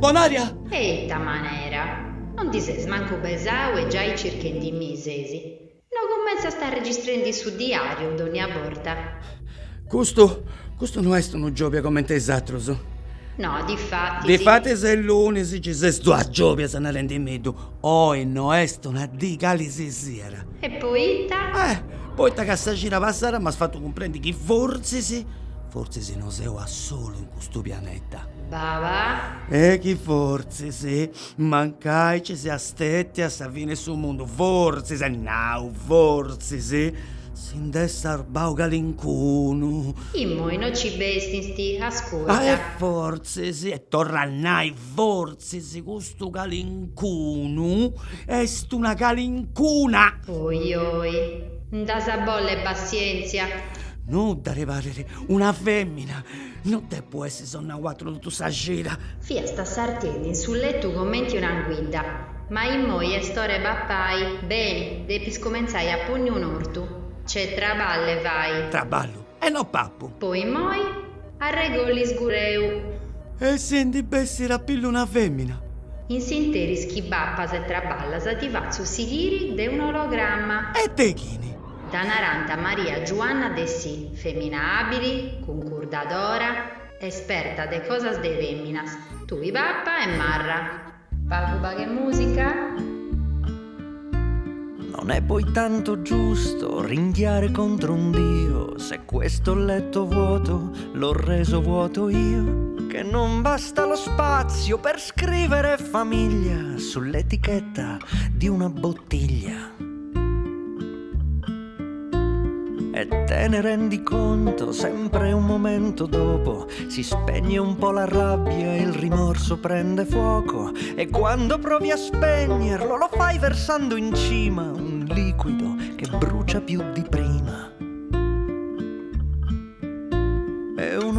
bonaria? Eita manera, non ti sei manco besau e già i cerchendi misesi. Non comincia a stare registrando su diario d'ogni volta. Questo non è un giovia come te esatros. No, difatti. Difatti se l'unico ci sei sto a giovia se ne rendi medo. Oh, non è una dica li si sera. E poi ita? Poi ta che sta gira passare mi ha fatto comprendere che forse sì non sei a solo in questo pianeta. Bava? Che forse sì, mancai ci si astetti a sta fine sul mondo. Forse sì, no, forse sì. Si indessa arbau galincuno. I moi non ci besti sti, ascolta. E forse sì, e tornai, forse sì, questo galincuno est una galincuna. Oi, da sa bolle pazienza. Non da riparare, una femmina. Non te può essere sonna quattro tutto sta gira. Fia sta sartendi sul letto commenti una guida. Ma in moi è storia pappai. Bene, devi scomenzai a pugno un orto. C'è traballe vai. Traballo, e no pappo. Poi moi a regoli sgureu. E senti bessi rapillo una femmina. In sinteri schibappas e traballas ti faccio sigiri de un ologramma. E te chini? Da Naranta Maria Giovanna de sì, femmina abili, concurdadora, esperta de cosas de femminas. Tu i pappa e marra. Pacuba che musica? Non è poi tanto giusto ringhiare contro un Dio, se questo letto vuoto l'ho reso vuoto io, che non basta lo spazio per scrivere famiglia sull'etichetta di una bottiglia. E te ne rendi conto sempre un momento dopo, si spegne un po' la rabbia e il rimorso prende fuoco, e quando provi a spegnerlo lo fai versando in cima un liquido che brucia più di prima. E un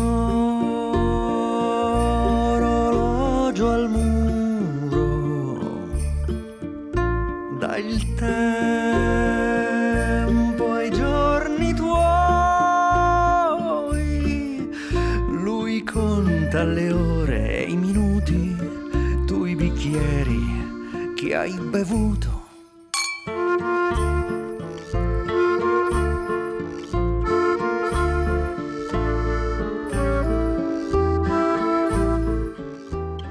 orologio al muro dà il tempo ai giorni tuoi, lui conta le ore e i minuti, tu i bicchieri che hai bevuto.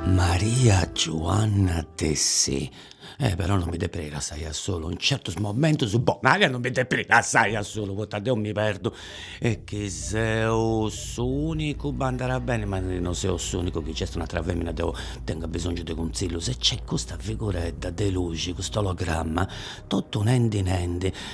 Maria Giovanna Tessi. Però non mi deprega, sai, a solo un certo momento su Maria non mi deprega, sai, a solo, guardate, mi perdo. E che se unico andrà bene, ma non sei unico, che c'è un'altra femmina, tengo bisogno di consiglio. Se c'è questa figuretta de luci, questo ologramma, tutto un endi,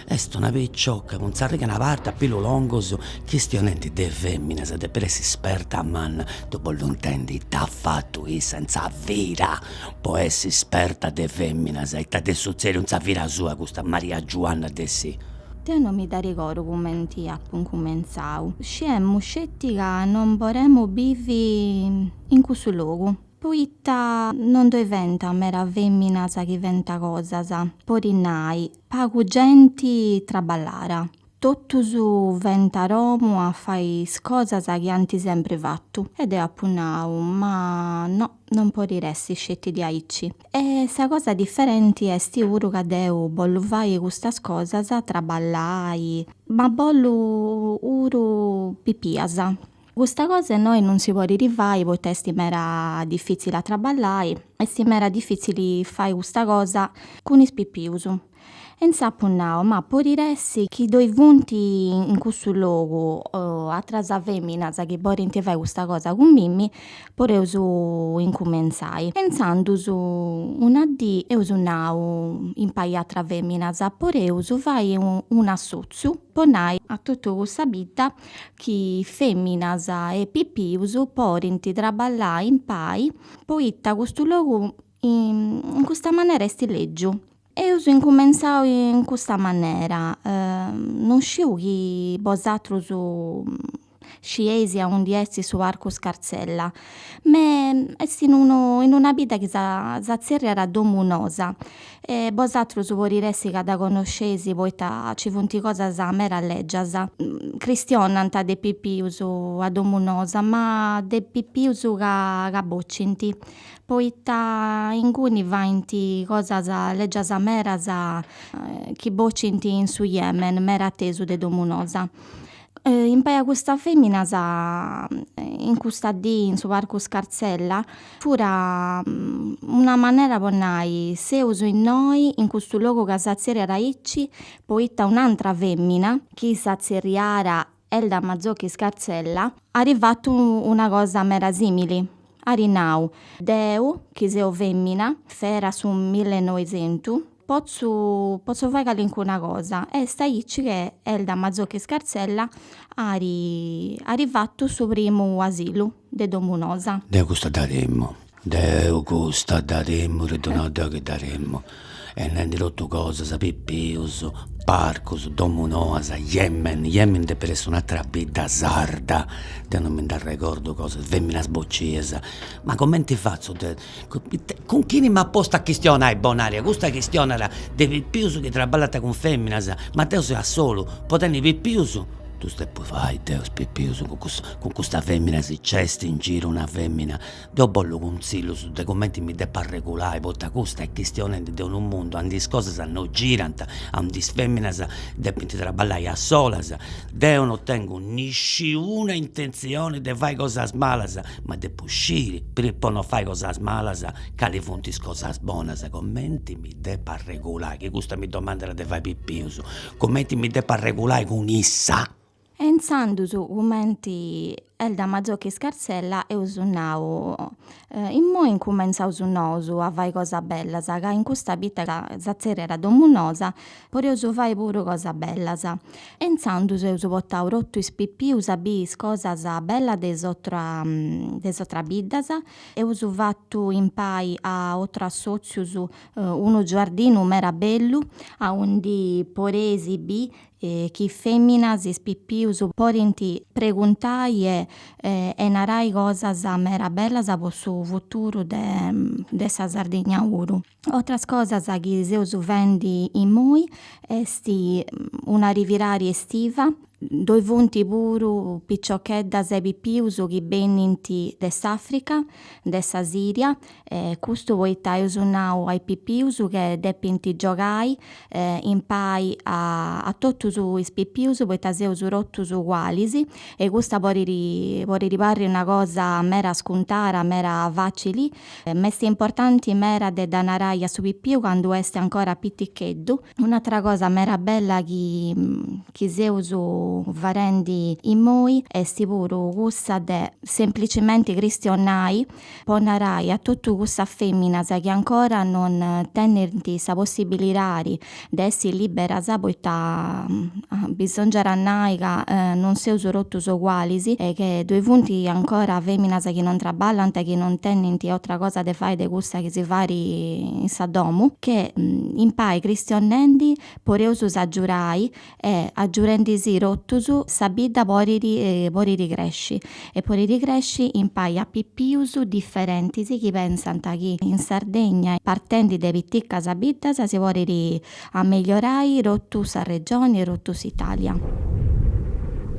e sto una picciocca, con sarriga una parte, a pilo longoso, che stionendi de femmina, se te per essere esperta a man, dopo lo intendi, t'ha fatto senza vira, può essere esperta de femmina. Sai, adesso c'è non sa vira sua questa Maria Giovanna de sì. Te non mi da ricordo commenti appunto comenzau. Scemmo scettica non vorremmo bivi in questo luogo. Poitta non diventa mera femmina sa che venta cosa sa. Porinai, pago genti traballara. Tutto su venta romo a fai cose che hanno sempre fatto. Ed è appunto, ma no, non può resti scetti di aici. E sa cosa differente è sicuro che devo bollo fare questa cosa traballai, ma bollo uro pipiasa. Questa cosa noi non si può rifare, perché era difficile a traballare e era difficile fare questa cosa con i pipiusu. E sapunnao, ma poriresti che doi punti in questo luogo, attrasa femmina, che vorrei fare questa cosa con Mimmi, pure su incomenzai. Pensando su una di e uso nao in paiatra femmina, pure uso fai un assozio, ponai a tutto questa vita che femmina e pipì uso porenti traballare in pai, poi questo luogo in questa maniera stileggio. E io incominciavo in questa maniera, non sciu che vosotros sciesi a un di essi su arco scarzella, ma essi in una vita che sa zerria era domunosa. E vosatrus voriresti che da conoscesi poita ci funti cosas mera leggias. Cristionant de pipius a domunosa, ma de pipius ca boccinti. Poita inguni vainti cosas leggias meras chi boccinti in su Yemen, mera tesu de domunosa. In paia custa femminas in custa dì in su parcu Scarzella fura una manera po nai seus in noi in custu logu ca s'azzerriara icci, poita un'altra femmina chi s'azzerriara Elda Mazzocchi Scarzella ha arrivato una cosa mera simili. Arinau, Deu, chi seu femmina, fera su 1900, Pozzo fare qualcuna cosa e sta icci che Elda Mazzocchi Scarzella ha arrivato su primo asilo de Domunosa. Deu custa daremmo, ritornato che daremmo. E ne dirotto cose, pippius, parcus, domunosa, Yemen de per essere un'altra vita sarda, de non mi ricordo cose, femmina sbocciesa. Ma come ti faccio? Con chi mi apposta a questione bonaria? Questa questione era dei pippius che traballate con femminas, ma te sei solo, potendo pippius. Tu stai poi fai, Deus pippius, con questa femmina si cesti in giro una femmina. Deo bollo consiglio su dei commenti mi deppa regolare, porta questa è questione di un mondo, andi cose hanno girant, andi femminas deppinti traballare a solas. Deo non tengo nessuna intenzione di fare cose malas, ma di uscire, per poi non fare cose malas, che le fonti cose buone. Commenti mi deppa regolare, che questa mi domanda di fare pippius, commenti mi deppa regolare con issa. Enzandu su commenti Elda Mazzocchi Scarzella e usunnau in mo incumenza usunnosu a fai cosa bella ca in custa vita ca zazzerriera domunosa poreusu fai puru cosa bellas. Enzandu se usu portau rottu is pippius a bis cosas bella de sotra biddas e usu fattu in pai a otra sozius unu giardinu mera bellu a undi poresi bi chi femminas is pippius porinti preguntai e narai cosas mera bellas po su futuru de sa Sardigna uru. Otras cosas chi seus vendi in mui esti una rivirari estiva, doi funti puru picciocheddas e pippius chi benninti de s'Africa, de sa Siria, custu poita eus nau ai pippius che deppinti giogai in pai a totus is pippius poita seus rottus ugualis e custa pori riparri una cosa mera scuntara, mera facili, mesti importanti mera de da narai a su pippiu quando est ancora pitticheddu. Un'altra cosa mera bella chi seus varendi in moi esti puru cussa de semplicemente cristionai po narai a totu cussa femminas che ancora non tenenti sa possibilitari de essi liberas poita bisongiara nai ca non seus rottus ugualis e che due punti ancora femminas che non traballant che non tenenti otra cosa de fai de cussa che si fari in sa domu che in pai cristionendi poreusu s'aggiurai e aggiurendisi rottus sa bidda pori ricresci e pori ricresci in pai a pippius differenti chi pensant chi in Sardegna partendi de pitticcas biddas si pori a migliorai rottus a regioni e rottus Italia.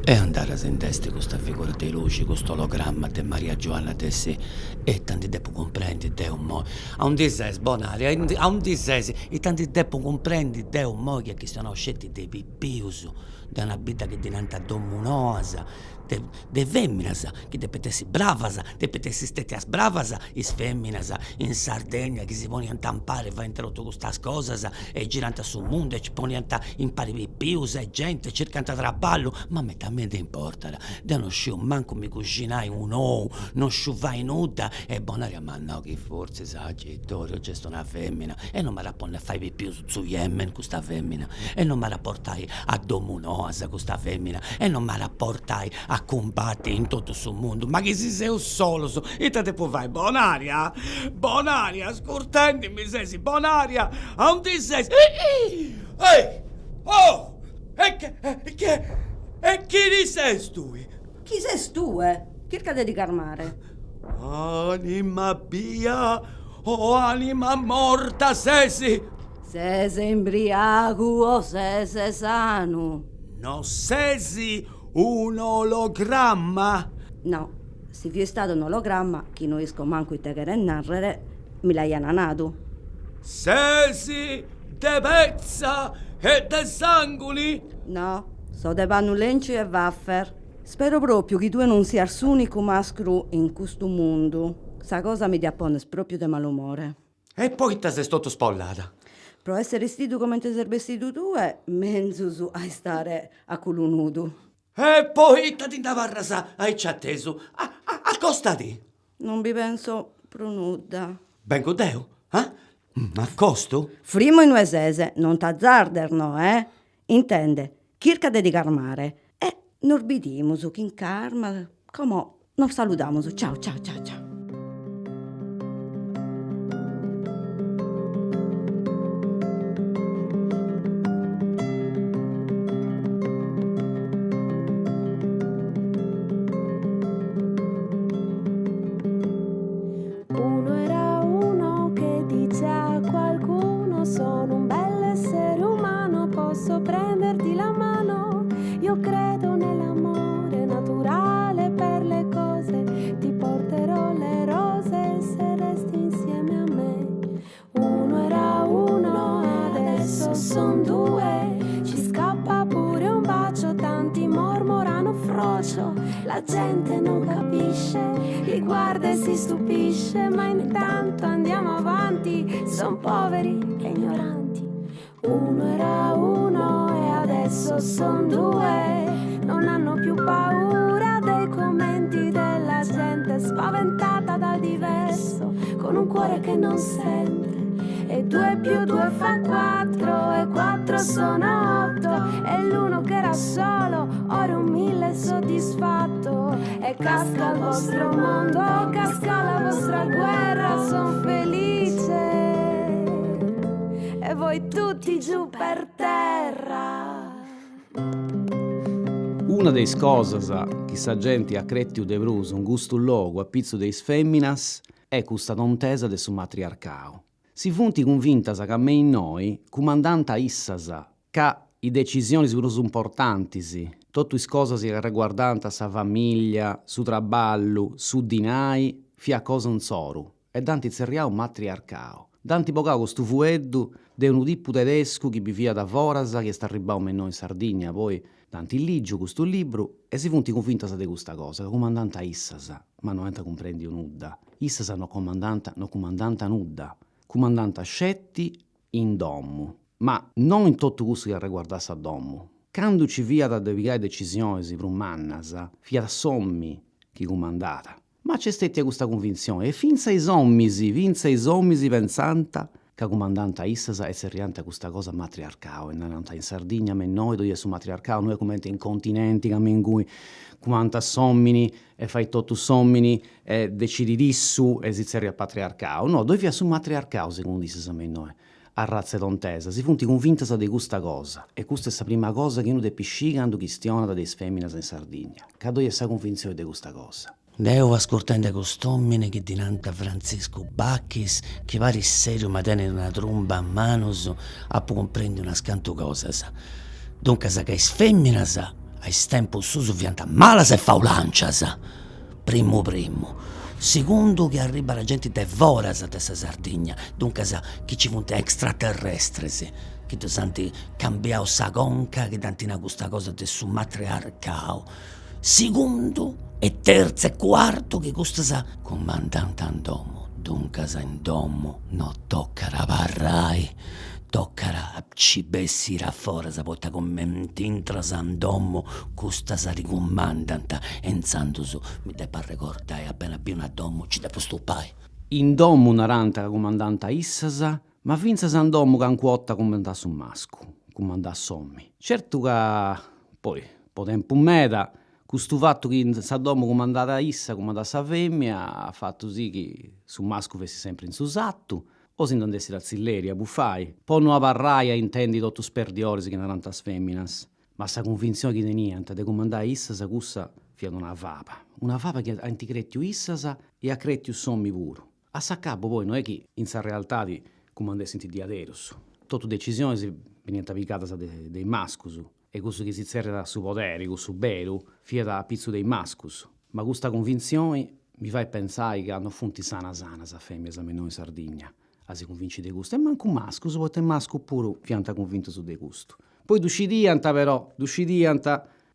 E andare a sentesti questa figura di luce, questo ologramma di Maria Giovanna Tessi e tanti tempo comprendi Deo mo. A un disses, bonaria, a un disses, e tanti tempo comprendi Deo mo che sono scelti dei pippius, da una vita che diventa domunosa, de femminas, che depetessi bravas, depetessi stetias bravas, is femminas in Sardegna che si poniant a tampare, fa interrotto questas cosas e girant su mondo e ci poniant in pari pippius e gente, cercant traballo, ma metà me ne importa, de non sciu manco mi cucinai un ou, non sciuvai nuda e bonaria ma no che forse sagittorio gesto una femmina e non me la ponne a fai pippius su Yemen questa femmina e non me la portai a domunosa questa femmina e non me la portai a combatti in tutto sul mondo, ma che si sei solo e te puoi fare bonaria, scurtendimi sei bonaria, a un ti sei oh, e chi sei tu? Chi sei tu, Cerca di calmare. Anima mia, o anima morta sesi! Se sei imbriaco o se sei sano. No sesi un ologramma? No, se vi è stato un ologramma, chi non esco manco in te che narrare, mi l'hai ananato. Sesi de pezza e de sanguli? No, so de pannulenci e waffer. Spero proprio che tu non sia l'unico maschero in questo mondo. Sta cosa mi diappone proprio di malumore. E poi te sei stato spollata. Pro essere vestito come ti sei vestito tu è mezzo su a stare a culo nudo. E poi te ti andava a rasa, hai ci atteso. Accostati. Non vi penso pro nuda. Vengo Deo, Accosto? Frimo in uesese, non t'azzarder, no, Intende, cerca di calmare. Norbidimo su chi in karma, come non salutiamo su. Ciao, ciao, ciao, ciao. Uno era uno che dice a qualcuno: sono un bell'essere umano, posso prenderti la mano. Io credo nell'amore naturale per le cose, ti porterò le rose se resti insieme a me. Uno era uno, adesso son due, ci scappa pure un bacio, tanti mormorano frocio, la gente non capisce, li guarda e si stupisce, ma intanto andiamo avanti, son poveri e ignoranti. Uno era uno e adesso son due, non hanno più paura dei commenti della gente, spaventata dal diverso, con un cuore che non sente. E 2 più 2 fa 4, e 4 sono 8, e l'uno che era solo, ora è un 1000 soddisfatto. E casca il vostro mondo, casca la vostra guerra, son felice, e voi tutti giù per terra. Una dei cosas che sa gente a Cretiu de Brus un gusto logo a pizzo dei femminas è questa tontesa de su matriarcao. Si funti convintas che a me in noi, comandanta issasa, che i decisioni sono importanti, tutte le cose che riguardanti sa famiglia, su traballo, su dinai, fia cosa un soru, e danti zerriao matriarcao. Danti bocao questo fueddu de un tipo tedesco che vivia da Vorasa, che sta arribao me noi in Sardegna, poi danti ligio questo libro, e si funti convintas di questa cosa, che comandanta issasa, ma non entra comprendi un'udda. Issasa no comandanta nudda. Comandante Scetti in domu, ma non in tutto questo che riguardasse a domu. Quando ci via da devigare decisioni per un mannas, fia da sommi chi comandata. Ma c'è stata questa convinzione, e finza i sommisi pensanta che comandante Issasa è seriante questa cosa matriarcao, e non in Sardegna, ma noi dove su matriarcao, noi come in continenti, in cui comanda sommini e fai tutto sommini e decidi dissu e si seria patriarcao. No, dove via su matriarcao, secondo Issasa me noi, a razza tontesa, si funti convinta di questa cosa, e questa è la prima cosa che uno de piscica quando questiona dei femmine in Sardegna, che dove è questa convinzione di questa cosa. Deo ascoltando cost'uomine che dinanti a Francisco Bacchis, che vari serio ma tiene una tromba a mano, a può comprendere una scanto cosa. Dunque sa che è femmina, a tempo su vianta malas e faulancias. Primo. Secondo che arriva la gente de Voras a questa Sardegna, dunque sa che ci funte extraterrestres, che tu santi cambiao sa conca, che dantina questa cosa de su matriarcao. Secondo e terzo e quarto che questo sa comandante in domo, dunque sa in domo no tocca la parrai, tocca a cibessi ra fora sa porta come intra in domo, questa sa ricomandante e inzando su mi debba ricordare appena più a domo ci devo stupare. In domo naranta la comandanta Issasa, ma finza san domo che ancuotta comandà su masco, comandà sommi. Certo che poi, po' tempo meta, questo fatto che in Sadomo comandata Issa, comandata sa femmina, ha fatto sì che su masco fessi sempre in susatto, o si intendessi la zilleria, buffai. Poi non parraia intendi tutti sperdiori che erano tantas femminas, ma sa convinzione che teniente de comandare Issa sa cussa fia una vapa che anticrettiu issasa e a crettiu sommi puru. A s'accabo poi non è che in sa realtà di comandessi di aderus. Tutte decisioni si venivano picate dei mascus e questo che si zerra da su potere, questo beru, fia da pizzo dei mascus. Ma questa convinzione mi fa pensare che hanno funti sana sa femmina a noi in Sardegna. A si convinci di gusto. E manco un mascus, poi il masco pure fianta convinto su di gusto. Poi duscidianta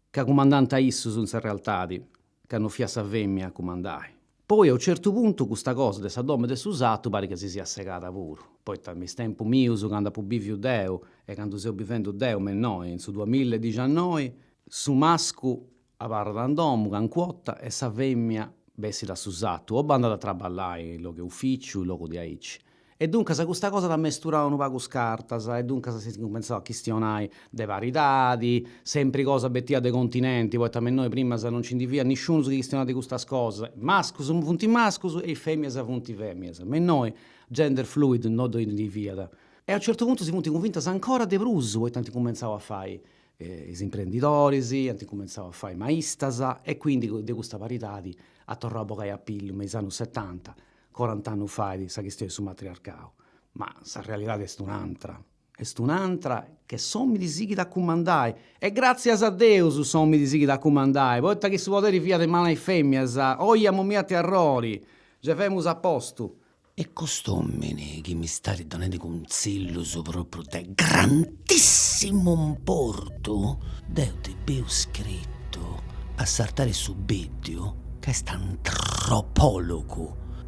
che comandante a issus in sa realtà che hanno fia sa femmina a comandare. Poi a un certo punto questa cosa dessa donna del usato pare che si sia segata pure. Poi nel tempo mio, quando pu bivio Deo e quando sto vivendo Deo, ma noi, in su 2019, su masco a parla d'andomu, can quotta e sa femmina bessi da usato. O banda da traballare in luogo ufficio, in luogo di aici. E dunque se questa cosa da mesturavano pago scartas, e dunque se si cominciava a questionare de paritadi, sempre cosa bettia dei continenti, poi tammen noi prima se non ci indivia nessuno si questionava di queste cose, mascus sono funti mascus e femmine sono funti femmine, ma noi gender fluid non do indivia. E a un certo punto si funti convinti ancora de brus, poi tanti cominciava a fare i imprenditori, tanti cominciava a fare maistas, e quindi di questa paritadi a tornare a bocai a pillo, negli anni 70, 40 anni fa di sa questione sul matriarcato, ma la realtà è un'altra che sommi di sighi da comandare e grazie a Dio su sommi di sighi da comandare, poi che si poteri via di mano ai femmine, oiamo miati errori, già femus a posto. E costomini che mi sta ridonando consiglio proprio de grandissimo importo, Deo ti beu scritto a saltare su video che è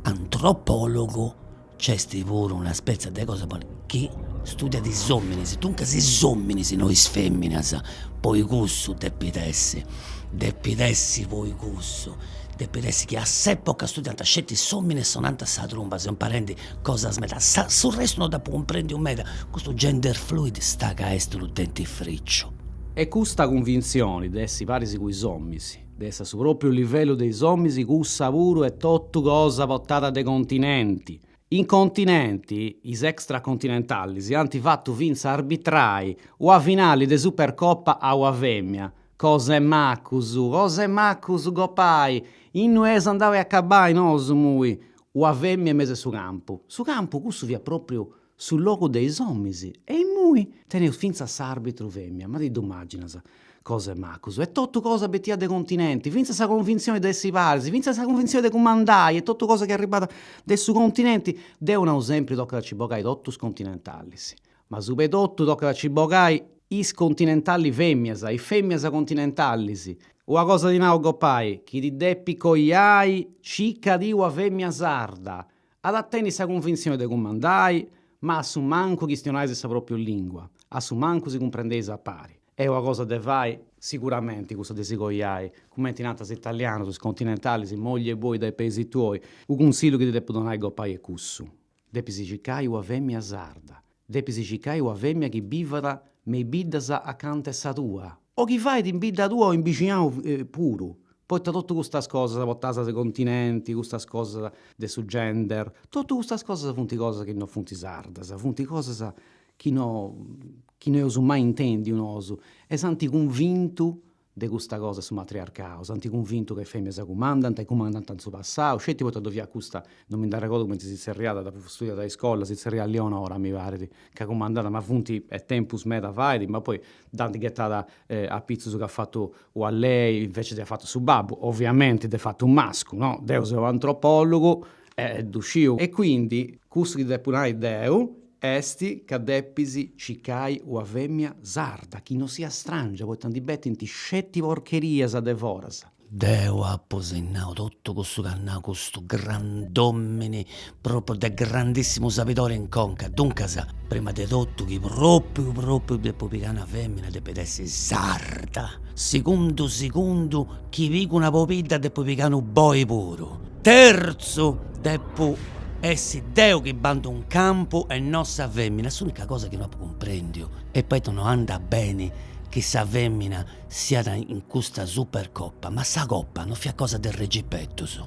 antropologo c'è pure una spezza di cosa che studia di somminis, dunque si somminis noi femminas, poi gusto depidessi poi gusto depidessi che a s'epoca studiante scetti sommine sonanta sa tromba, se un parenti cosa smeta, sul resto non da comprendi un meta, questo gender fluid sta che est l'utente friccio. E questa convinzione di essere parisi coi sommisi, di essere su proprio il livello dei sommisi, cussa pure è tutto cosa portata dai continenti. In continenti, is extracontinentali, si hanno fatto vinza arbitrai o a finali di Supercoppa a o a femmina. Cose macus, gopai, in nues andava a cabai, no, sumui, o a femmina mese su campo. Su campo, questo via proprio sul logo dei sommisi. E in mui teneu finza s'arbitro femmina, ma ti immaginas cose macus. E tutto cosa bettia dei continenti, finza sa convinzione di essi parsi, finza sa convinzione di comandai, e tutto cosa che è arrivata dai su continenti, de un esempio tocca da cibocai tottus continentalis. Ma soprattutto tocca da cibocai is continentali femmias, i femmias continentalis. Una cosa di nao gopai, chi di deppi coiai, cicca di una femmia sarda. Ad atteni sa convinzione di comandai, ma a su manco questionai sa proprio lingua, a su manco si comprendei a pari. È una cosa de vai sicuramente questo de si coiai, come in natas italiano, su continentali, si moglie e voi dai paesi tuoi, un consiglio che ti devo donare gopai e cussu. Depi si cicai una femmia sarda, depi si cicai una femmia che bivara mei biddasa accanto a sa tua, o chi fai in bidda tua o in vicino puro. Poi tutte queste cose portate dai continenti, queste cose del su gender, tutte queste cose funti cose che non funti sardas, funti cose che non oso mai intendi un oso, e santi convinto di questa cosa su matriarcato, santi convinto che femmine si comandano in suo passato, scetti poi via questa, non mi da ricordo come si è arrivata, da studiare da scuola, si è arrivata a Leonora, mi pare, che ha comandato, ma funti è tempus meta fai, ma poi danti gettata a pizzo che ha fatto o a lei, invece di ha fatto su babbo, ovviamente di ha fatto un masco, no? Deo è un antropologo, è d'uscio, e quindi, questo che depurai Deo, esti cadeppisi cicai o a femmia sarda, chi non sia strangia, poi tanti betti in ti scetti porcheria sa devoras. Deo ha posennao tutto questo cannao, questo grandomine, proprio de grandissimo sapitore in conca. Dunque sa, prima di tutto che proprio de popicana femmina deve essere sarda. Secondo, chi vica una popida de popicano boi puro. Terzo, depo essi Deo che bando un campo e non sa femmina, è l'unica cosa che non comprendo. E poi non anda bene che sa femmina sia in questa supercoppa, ma sa coppa non fa cosa del regipetto su.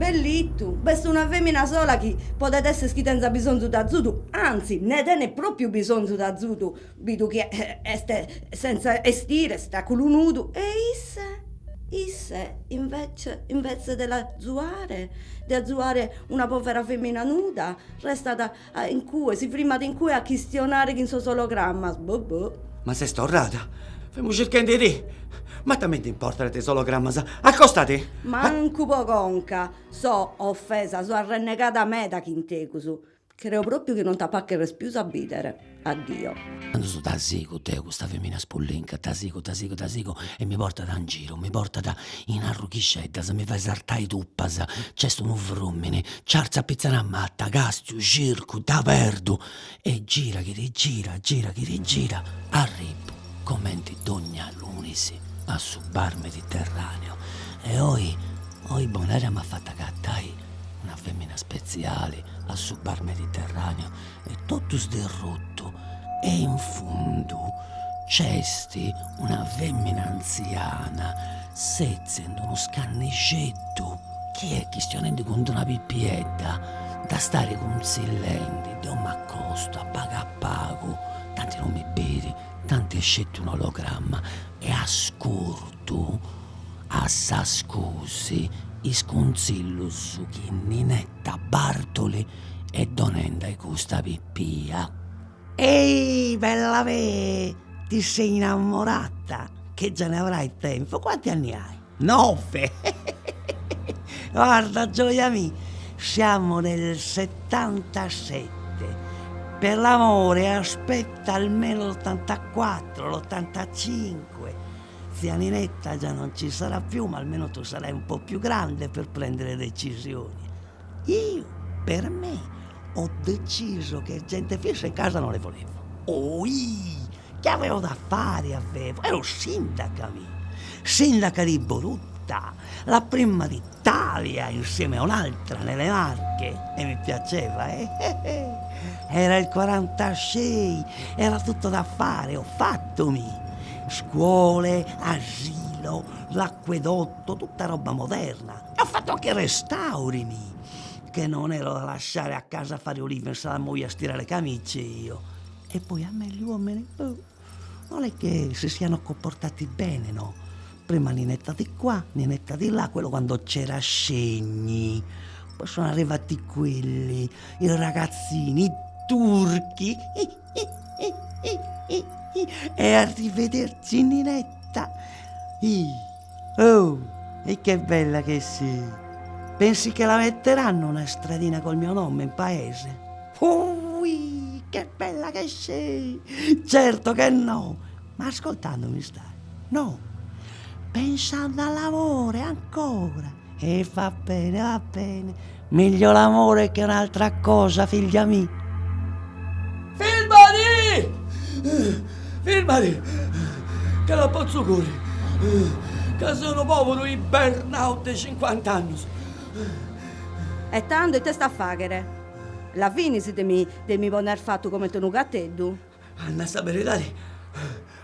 bellitto, basta una femmina sola che potete essere schidenza bisogno da zutu, anzi, ne tiene proprio bisogno da zutu, vedo che este senza estire, sta culunudo, e isse invece della zuare una povera femmina nuda, resta in cui, si firmata in cui a chistionare in suo sologramma, Ma se sto rada, stiamo cercando di te. Ma te ti importa te sologramma, accostati. Manco poconca, so offesa, so arrennegata a me da Chintecusu. Creo proprio che non ti paccherà più a bidere. Addio. Quando su tasico, te, questa femmina spullinca, tasico, e mi porta da in giro, mi porta da in arruchiscetta, se mi fa saltare tuppas, c'è sto un frummine, ciarza pizzana matta, gastiu, circo, da perdu, e gira che rigira, arrivo, commenti d'ogna lunisi, a su bar Mediterraneo, e oi bonera mi ha fatta cattai una femmina speziale a su bar Mediterraneo e tutto sderrotto e in fondo c'esti una femmina anziana sezzendo uno scannecetto che è questionando contro una pippietta da stare con silenti da un accosto a pago tanti non mi beri tanti scetti un ologramma e ascolto assa scusi i sconsillo su chi Ninetta Bartoli e Donenda e Gusta Pippia. Ehi, bella me, ti sei innamorata? Che già ne avrai tempo? Quanti anni hai? 9. Guarda, gioia mia, siamo nel 77. Per l'amore aspetta almeno l'84, l'85. Zia Ninetta già non ci sarà più, ma almeno tu sarai un po' più grande per prendere decisioni. Io, per me, ho deciso che gente fissa in casa non le volevo. Che avevo da fare, ero sindaca di Borutta, la prima d'Italia insieme a un'altra nelle Marche, e mi piaceva, Era il 46, era tutto da fare, ho fattomi. Scuole, asilo, l'acquedotto, tutta roba moderna. E ho fatto anche restauri, che non ero da lasciare a casa a fare olive in sala moglie a stirare camicie io. E poi a me gli uomini, non è che si siano comportati bene, no? Prima Ninetta di qua, Ninetta di là, quello quando c'era Scegni. Poi sono arrivati quelli, i ragazzini, i turchi. E arrivederci Ninetta. E che bella che sei. Pensi che la metteranno una stradina col mio nome in paese? Che bella che sei. Certo che no. Ma ascoltandomi stai? No. Pensando all'amore ancora. E va bene. Meglio l'amore che un'altra cosa, figlia mia. Filmati! Che la posso correre! Che sono povero in burnout di 50 anni! E tanto te sta a fare? La fine si mi poner fatto come te un gattedo? Anna sta verità,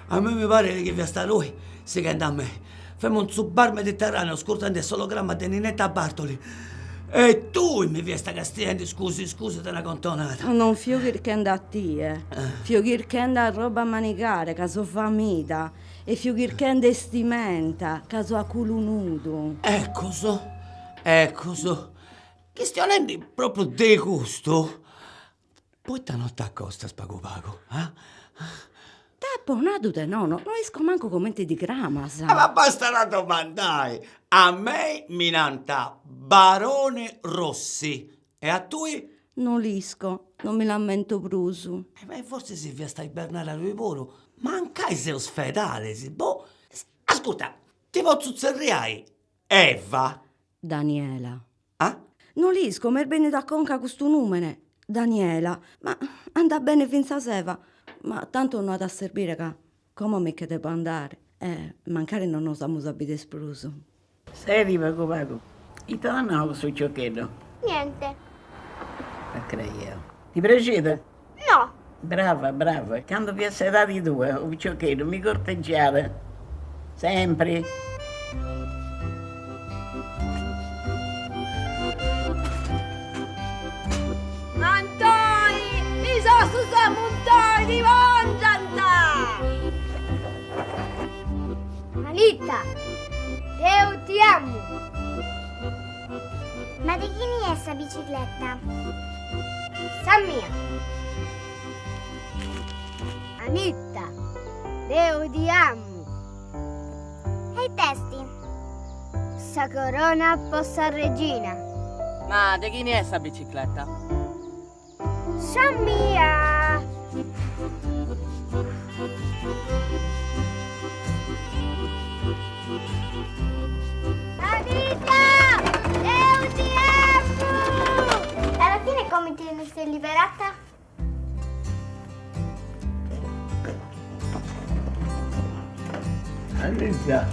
a me mi pare che vi sta lui, si canta a me. Famo un bar Mediterraneo ascoltando il sologramma di Ninetta Bartoli. E tu mi vi sta castigando, scusi, te ne contonata. Non fiugir che anda a te, fiugir che anda a roba a manicare, caso famita, e fiugir che anda estimenta, caso a culo nudo. Ecco so. Che stiamo andando proprio di gusto. Poi te non t'accosta spago pago, T'abbonato te no, non esco manco commenti di gramasa. Ma basta una domanda, a me minanta Barone Rossi e a tu? Non lisco, non mi lamento brusu. Ma forse si vi sta ibernare a lui puro, ma anche se ospedale, boh. Ascolta, ti posso zerriare? Eva? Daniela. Non lisco, ma è bene da conca questo numero. Daniela, ma anda bene finza seva. Ma tanto non ha da servire che come mi che devo andare. Mancare non osamo sapere esploso. Senti, Paco, e te non ho su giochetto? Niente. Ma credo. Ti piace? No. Brava. Quando vi siete dati due, un giochetto, mi corteggiate. Sempre. di Mongianta! Anita, io ti amo. Ma di chi è sta bicicletta? Sa mia. Anita, io ti amo. E i testi? Sa corona possa regina. Ma di chi è sta bicicletta? Sa mia. Anita, io ti amo. Alla fine come ti sei liberata? Anita,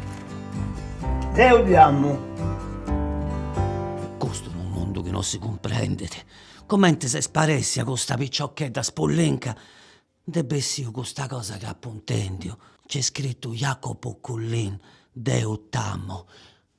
io ti amo. Questo è un mondo che non si comprende. Commente se sparessia con sta picciocchetta spollenca. Debessio con sta cosa che appuntendio. C'è scritto Jacopo Collin, Deo t'amo.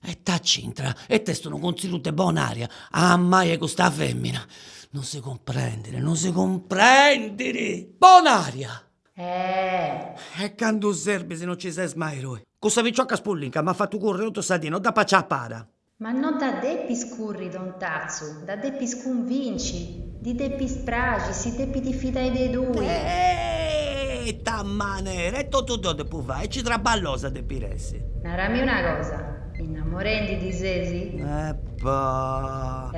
E t'accintra, e te sono consigliute bonaria. Ah, mai con sta femmina. Non si comprendere, non si comprendere. Bonaria! E quando serve se non ci sei smairo? Con sta picciocca spollenca mi ha fatto correre tutto sadino da pacciappara. Ma non da deppi scurri, don Tazzo, da deppi sconvinci, di deppi spragi, si deppi ti fidai dei due. Tammanere, e tutto dove può fare, e ci traballosa de piresi. Narami una cosa, innamorendi di Sesi? Pa.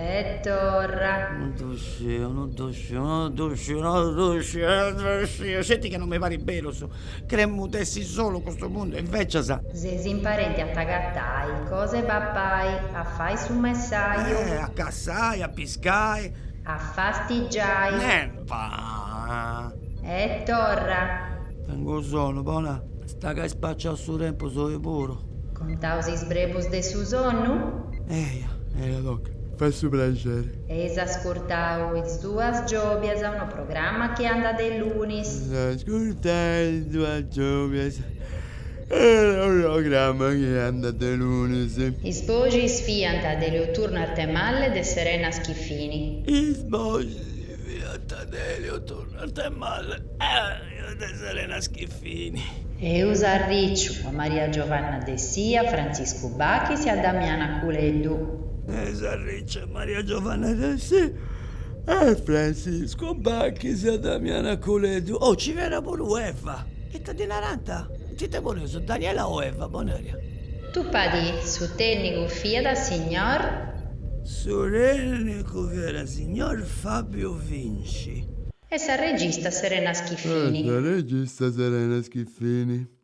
Torra. Non uscire. Senti che non mi pare bello, cremutessi solo questo mondo, invece sa. Sesi imparenti a tagattai, cose pappai, a fai sul messaggio, A cassai, a piscai. a fastigiai. Pa. Torra. Tengo solo, buona. Sta che spaccia su tempo sono puro. Contausi sbrebus de su sonno? La doc, fa su piacere. Eis ascoltau is duas giobias a uno programma che anda de lunis. Ascoltai due giovies. È un programma che anda de lunes. I sposi sfianta delle turno malle de Serena Schiffini. I sposi Tadelio torna a te male. Io de Serena Schiffini. Eusa Ricciu, a Maria Giovanna De Sia, Francisco Bachis e a Damiana Culeddu. Riccia, Maria Giovanna De Sia e Francisco Bacchis e Damiana Culeddu. Oh, ci viene pure UEFA. E te di Naranta? Ti te pure su Daniela o Eva, bonaria? Tu padi su tecnico fia da signor Sorelle Covera, signor Fabio Vinci. e sa regista Serena Schiffini. La regista Serena Schiffini.